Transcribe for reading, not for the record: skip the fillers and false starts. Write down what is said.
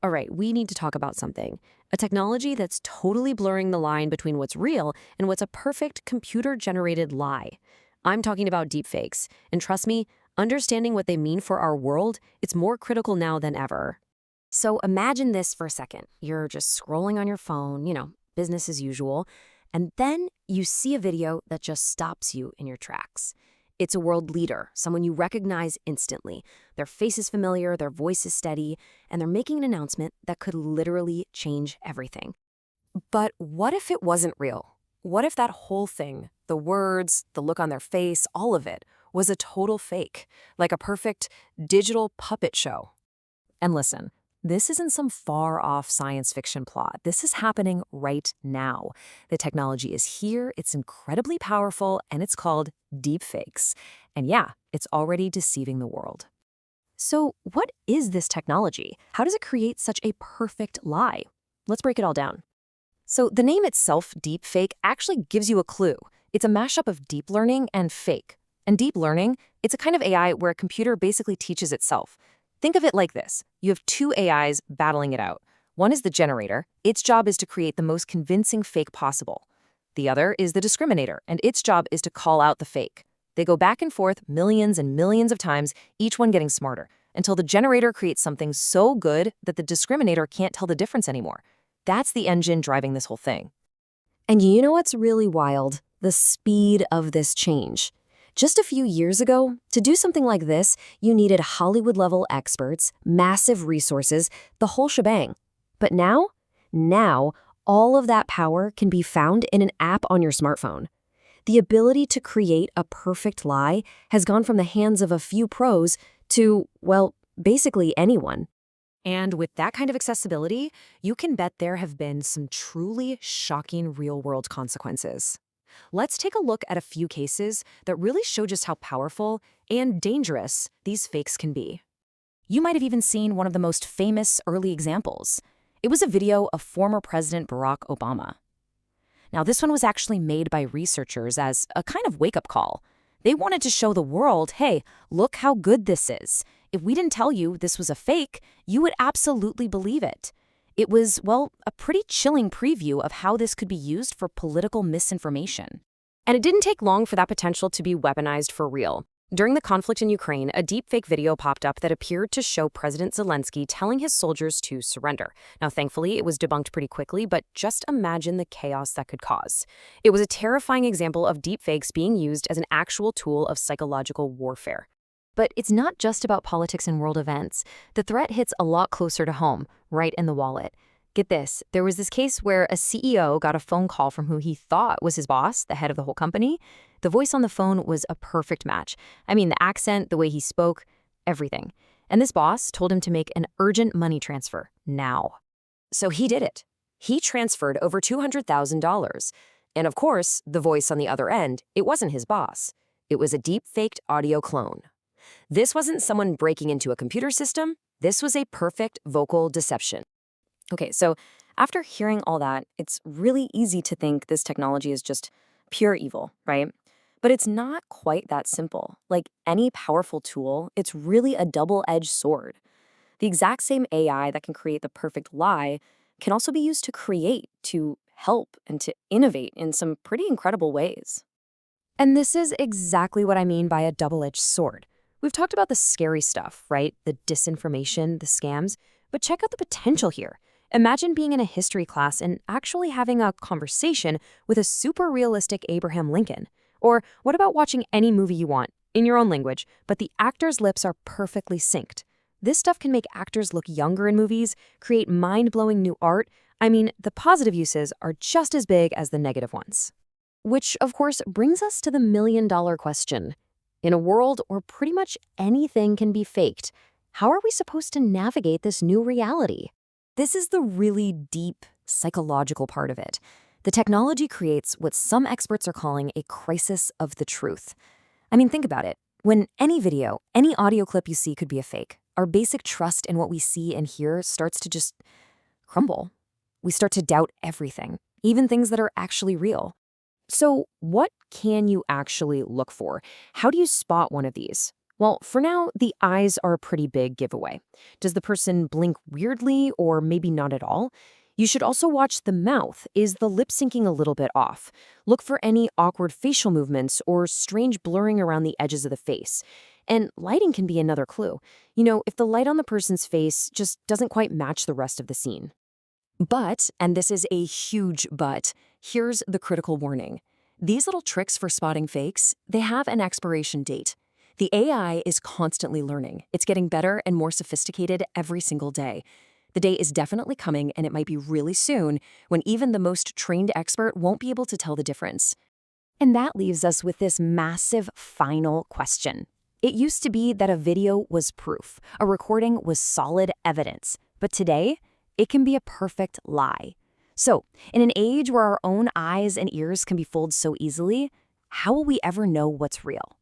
All right, we need to talk about something. A technology that's totally blurring the line between what's real and what's a perfect computer-generated lie. I'm talking about deepfakes. And trust me, understanding what they mean for our world, it's more critical now than ever. So imagine this for a second. You're just scrolling on your phone, business as usual, and then you see a video that just stops you in your tracks. It's a world leader, someone you recognize instantly. Their face is familiar, their voice is steady, and they're making an announcement that could literally change everything. But what if it wasn't real? What if that whole thing, the words, the look on their face, all of it, was a total fake, like a perfect digital puppet show? And listen, this isn't some far-off science fiction plot. This is happening right now. The technology is here, it's incredibly powerful, and it's called DeepFakes. And yeah, it's already deceiving the world. So what is this technology? How does it create such a perfect lie? Let's break it all down. So the name itself, deepfake, actually gives you a clue. It's a mashup of deep learning and fake. And deep learning, it's a kind of AI where a computer basically teaches itself. Think of it like this. You have two AIs battling it out. One is the generator. Its job is to create the most convincing fake possible. The other is the discriminator, and its job is to call out the fake. They go back and forth millions and millions of times, each one getting smarter, until the generator creates something so good that the discriminator can't tell the difference anymore. That's the engine driving this whole thing. And you know what's really wild? The speed of this change. Just a few years ago, to do something like this, you needed Hollywood-level experts, massive resources, the whole shebang. But now, all of that power can be found in an app on your smartphone. The ability to create a perfect lie has gone from the hands of a few pros to, well, basically anyone. And with that kind of accessibility, you can bet there have been some truly shocking real-world consequences. Let's take a look at a few cases that really show just how powerful and dangerous these fakes can be. You might have even seen one of the most famous early examples. It was a video of former President Barack Obama. Now, this one was actually made by researchers as a kind of wake-up call. They wanted to show the world, hey, look how good this is. If we didn't tell you this was a fake, you would absolutely believe it. It was, well, a pretty chilling preview of how this could be used for political misinformation. And it didn't take long for that potential to be weaponized for real. During the conflict in Ukraine, a deepfake video popped up that appeared to show President Zelensky telling his soldiers to surrender. Now, thankfully, it was debunked pretty quickly, but just imagine the chaos that could cause. It was a terrifying example of deepfakes being used as an actual tool of psychological warfare. But it's not just about politics and world events. The threat hits a lot closer to home, right in the wallet. Get this, there was this case where a CEO got a phone call from who he thought was his boss, the head of the whole company. The voice on the phone was a perfect match. I mean, the accent, the way he spoke, everything. And this boss told him to make an urgent money transfer, now. So he did it. He transferred over $200,000. And of course, the voice on the other end, it wasn't his boss. It was a deep-faked audio clone. This wasn't someone breaking into a computer system. This was a perfect vocal deception. Okay, so after hearing all that, it's really easy to think this technology is just pure evil, right? But it's not quite that simple. Like any powerful tool, it's really a double-edged sword. The exact same AI that can create the perfect lie can also be used to create, to help, and to innovate in some pretty incredible ways. And this is exactly what I mean by a double-edged sword. We've talked about the scary stuff, right? The disinformation, the scams, but check out the potential here. Imagine being in a history class and actually having a conversation with a super realistic Abraham Lincoln. Or what about watching any movie you want, in your own language, but the actor's lips are perfectly synced? This stuff can make actors look younger in movies, create mind-blowing new art. I mean, the positive uses are just as big as the negative ones. Which, of course, brings us to the million-dollar question. In a world where pretty much anything can be faked, how are we supposed to navigate this new reality? This is the really deep psychological part of it. The technology creates what some experts are calling a crisis of the truth. I mean, think about it. When any video, any audio clip you see could be a fake, our basic trust in what we see and hear starts to just crumble. We start to doubt everything, even things that are actually real. So what can you actually look for? How do you spot one of these? Well, for now, the eyes are a pretty big giveaway. Does the person blink weirdly or maybe not at all? You should also watch the mouth. Is the lip syncing a little bit off? Look for any awkward facial movements or strange blurring around the edges of the face. And lighting can be another clue. If the light on the person's face just doesn't quite match the rest of the scene. But, and this is a huge but, here's the critical warning. These little tricks for spotting fakes, they have an expiration date. The AI is constantly learning. It's getting better and more sophisticated every single day. The day is definitely coming, and it might be really soon, when even the most trained expert won't be able to tell the difference. And that leaves us with this massive final question. It used to be that a video was proof, a recording was solid evidence. But today, it can be a perfect lie. So, in an age where our own eyes and ears can be fooled so easily, how will we ever know what's real?